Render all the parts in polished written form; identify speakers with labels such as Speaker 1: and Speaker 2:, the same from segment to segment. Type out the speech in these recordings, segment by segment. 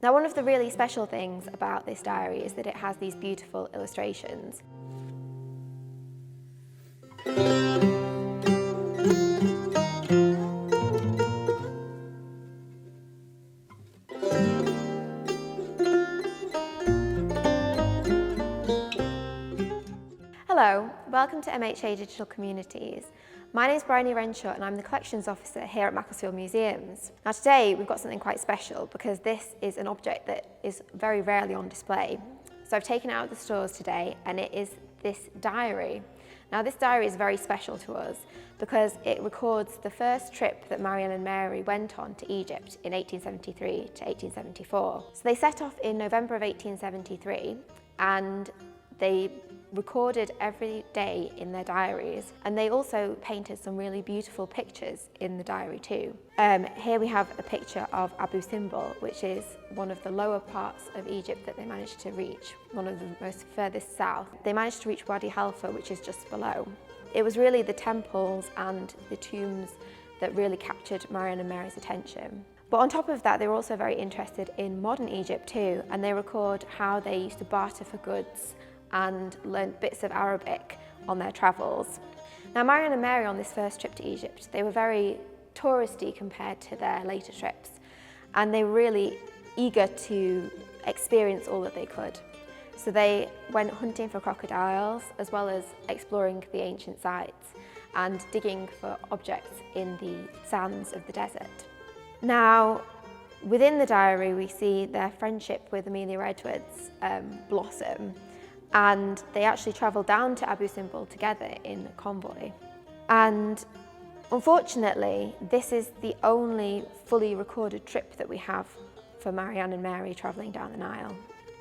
Speaker 1: Now, one of the really special things about this diary is that it has these beautiful illustrations. Hello, welcome to MHA Digital Communities. My name is Bryony and I'm the Collections Officer here at Macclesfield Museums. Now today we've got something quite special because this is an object that is very rarely on display. So I've taken it out of the stores today and it is this diary. Now this diary is very special to us because it records the first trip that Marianne and Mary went on to Egypt in 1873 to 1874. So they set off in November of 1873 and they recorded every day in their diaries, and they also painted some really beautiful pictures in the diary too. Here we have a picture of Abu Simbel, which is one of the lower parts of Egypt that they managed to reach, one of the most furthest south. They managed to reach Wadi Halfa, which is just below. It was really the temples and the tombs that really captured Marianne and Mary's attention. But on top of that, they were also very interested in modern Egypt too, and they record how they used to barter for goods and learned bits of Arabic on their travels. Now, Marianne and Mary on this first trip to Egypt, they were very touristy compared to their later trips, and they were really eager to experience all that they could. So they went hunting for crocodiles, as well as exploring the ancient sites and digging for objects in the sands of the desert. Now, within the diary, we see their friendship with Amelia Edwards blossom, and they actually travelled down to Abu Simbel together in a convoy. And unfortunately, this is the only fully recorded trip that we have for Marianne and Mary travelling down the Nile.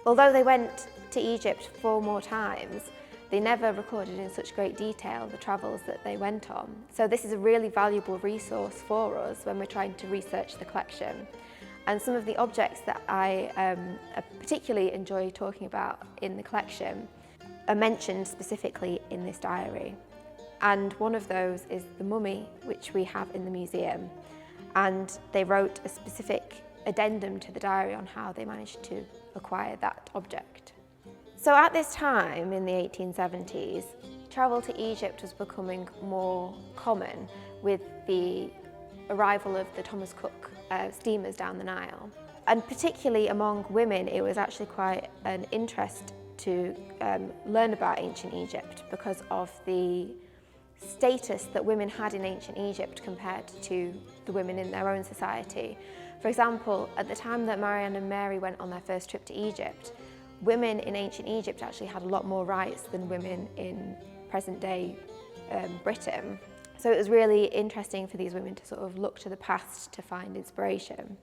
Speaker 1: Although they went to Egypt 4 more times, they never recorded in such great detail the travels that they went on. So this is a really valuable resource for us when we're trying to research the collection. And some of the objects that I particularly enjoy talking about in the collection are mentioned specifically in this diary. And one of those is the mummy, which we have in the museum. And they wrote a specific addendum to the diary on how they managed to acquire that object. So at this time, in the 1870s, travel to Egypt was becoming more common with the arrival of the Thomas Cook steamers down the Nile. And particularly among women, it was actually quite an interest to learn about ancient Egypt because of the status that women had in ancient Egypt compared to the women in their own society. For example, at the time that Marianne and Mary went on their first trip to Egypt, women in ancient Egypt actually had a lot more rights than women in present-day Britain. So it was really interesting for these women to sort of look to the past to find inspiration.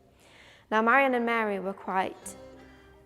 Speaker 1: Now, Marianne and Mary were quite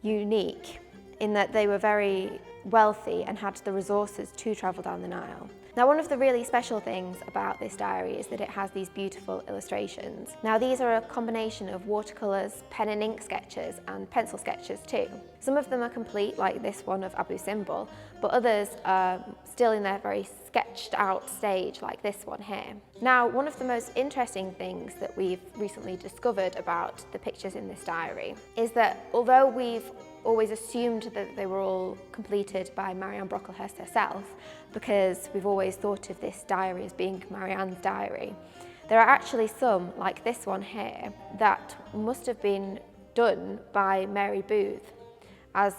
Speaker 1: unique in that they were very wealthy and had the resources to travel down the Nile. Now, one of the really special things about this diary is that it has these beautiful illustrations. Now, these are a combination of watercolours, pen and ink sketches and pencil sketches too. Some of them are complete, like this one of Abu Simbel, but others are still in their very sketched out stage, like this one here. Now, one of the most interesting things that we've recently discovered about the pictures in this diary is that although we've always assumed that they were all completed by Marianne Brocklehurst herself, because we've always thought of this diary as being Marianne's diary, there are actually some, like this one here, that must have been done by Mary Booth, as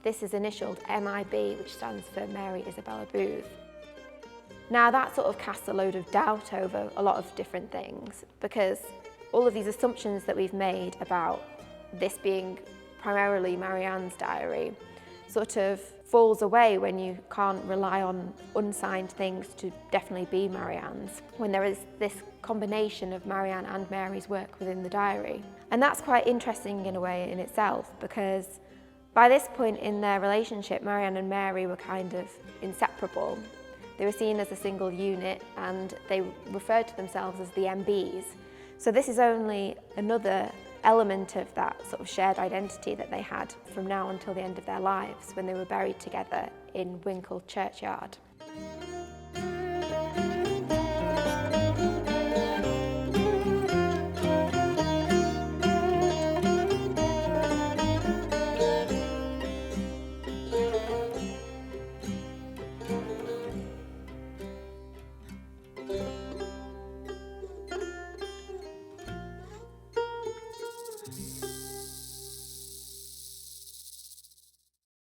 Speaker 1: this is initialed MIB, which stands for Mary Isabella Booth. Now that sort of casts a load of doubt over a lot of different things, because all of these assumptions that we've made about this being primarily Marianne's diary sort of falls away when you can't rely on unsigned things to definitely be Marianne's, when there is this combination of Marianne and Mary's work within the diary. And that's quite interesting in a way in itself, because by this point in their relationship, Marianne and Mary were kind of inseparable. They were seen as a single unit and they referred to themselves as the MBs. So this is only another element of that sort of shared identity that they had from now until the end of their lives, when they were buried together in Winkle churchyard.